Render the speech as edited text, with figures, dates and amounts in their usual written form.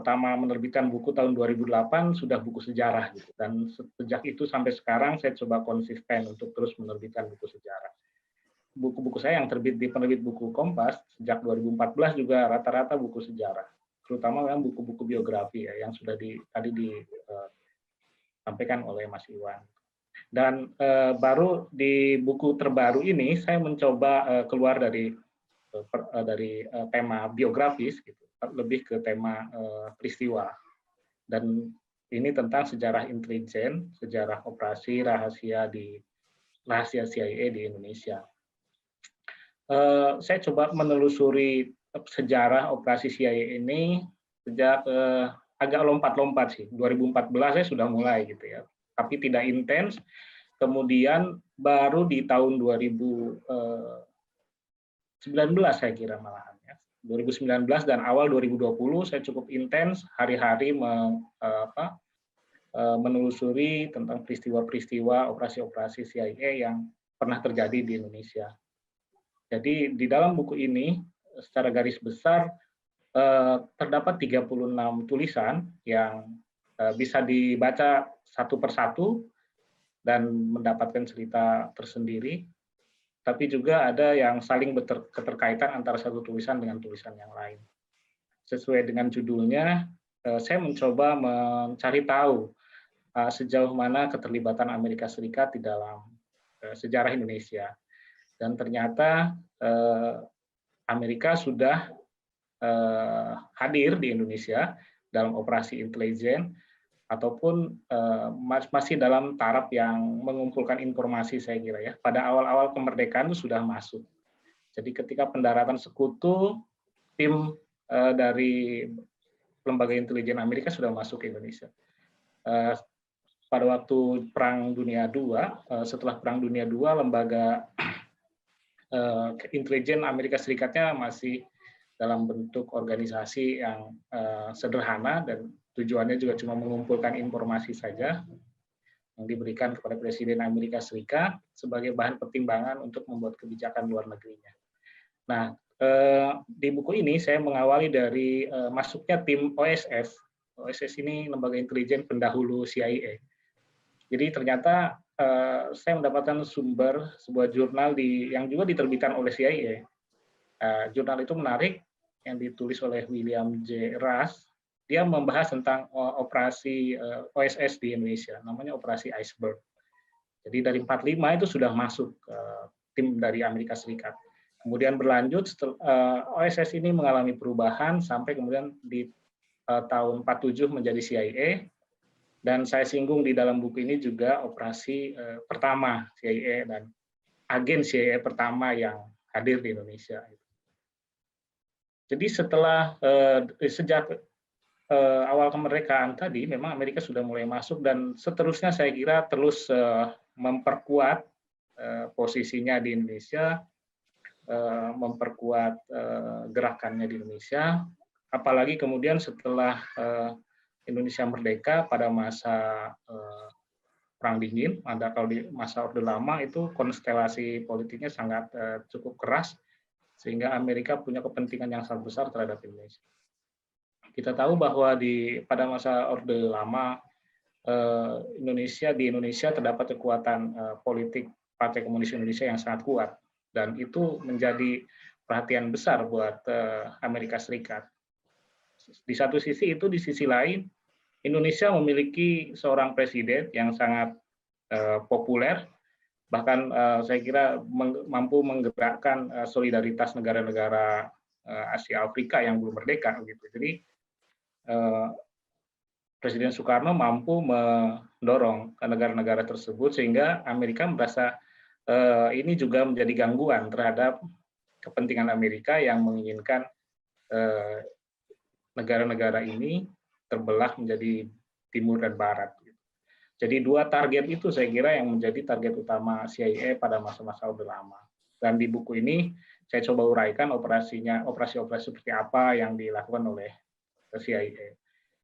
pertama menerbitkan buku tahun 2008 sudah buku sejarah gitu. Dan sejak itu sampai sekarang saya coba konsisten untuk terus menerbitkan buku sejarah. Buku-buku saya yang terbit di penerbit buku Kompas sejak 2014 juga rata-rata buku sejarah, terutama memang buku-buku biografi ya, yang sudah tadi disampaikan oleh Mas Iwan. Dan baru di buku terbaru ini saya mencoba keluar dari tema biografis, gitu, lebih ke tema peristiwa. Dan ini tentang sejarah intelijen, sejarah operasi rahasia CIA di Indonesia. Saya coba menelusuri sejarah operasi CIA ini sejak agak lompat-lompat sih. 2014 saya sudah mulai gitu ya, tapi tidak intens. Kemudian baru di tahun 2019 saya kira malahan ya. 2019 dan awal 2020 saya cukup intens hari-hari menelusuri tentang peristiwa-peristiwa operasi-operasi CIA yang pernah terjadi di Indonesia. Jadi di dalam buku ini secara garis besar terdapat 36 tulisan yang bisa dibaca satu persatu dan mendapatkan cerita tersendiri, tapi juga ada yang saling keterkaitan antara satu tulisan dengan tulisan yang lain. Sesuai dengan judulnya, saya mencoba mencari tahu sejauh mana keterlibatan Amerika Serikat di dalam sejarah Indonesia. Dan ternyata Amerika sudah hadir di Indonesia dalam operasi intelijen ataupun masih dalam taraf yang mengumpulkan informasi, saya kira ya. Pada awal-awal kemerdekaan itu sudah masuk. Jadi ketika pendaratan sekutu, tim dari lembaga intelijen Amerika sudah masuk ke Indonesia. Pada waktu Perang Dunia II, setelah Perang Dunia II, lembaga intelijen Amerika Serikatnya masih dalam bentuk organisasi yang sederhana dan tujuannya juga cuma mengumpulkan informasi saja yang diberikan kepada Presiden Amerika Serikat sebagai bahan pertimbangan untuk membuat kebijakan luar negerinya. Nah, di buku ini saya mengawali dari masuknya tim OSS. OSS ini lembaga intelijen pendahulu CIA. Jadi ternyata saya mendapatkan sumber sebuah jurnal yang juga diterbitkan oleh CIA. Jurnal itu menarik, yang ditulis oleh William J. Rush. Dia membahas tentang operasi OSS di Indonesia, namanya Operasi Iceberg. Jadi dari 45 itu sudah masuk tim dari Amerika Serikat. Kemudian berlanjut, OSS ini mengalami perubahan sampai kemudian di tahun 47 menjadi CIA. Dan saya singgung di dalam buku ini juga operasi pertama CIA dan agen CIA pertama yang hadir di Indonesia. Jadi sejak awal kemerdekaan tadi, memang Amerika sudah mulai masuk dan seterusnya saya kira terus memperkuat posisinya di Indonesia, memperkuat gerakannya di Indonesia, apalagi kemudian setelah Indonesia merdeka pada masa Perang Dingin, kalau di masa Orde Lama itu konstelasi politiknya sangat cukup keras, sehingga Amerika punya kepentingan yang sangat besar terhadap Indonesia. Kita tahu bahwa pada masa Orde Lama di Indonesia terdapat kekuatan politik Partai Komunis Indonesia yang sangat kuat, dan itu menjadi perhatian besar buat Amerika Serikat. Di satu sisi itu, di sisi lain Indonesia memiliki seorang presiden yang sangat populer, bahkan saya kira mampu menggerakkan solidaritas negara-negara Asia Afrika yang belum merdeka gitu. Jadi Presiden Soekarno mampu mendorong ke negara-negara tersebut sehingga Amerika merasa ini juga menjadi gangguan terhadap kepentingan Amerika yang menginginkan negara-negara ini terbelah menjadi timur dan barat. Jadi dua target itu saya kira yang menjadi target utama CIA pada masa-masa Orde Lama. Dan di buku ini saya coba uraikan operasi-operasi seperti apa yang dilakukan oleh CIA.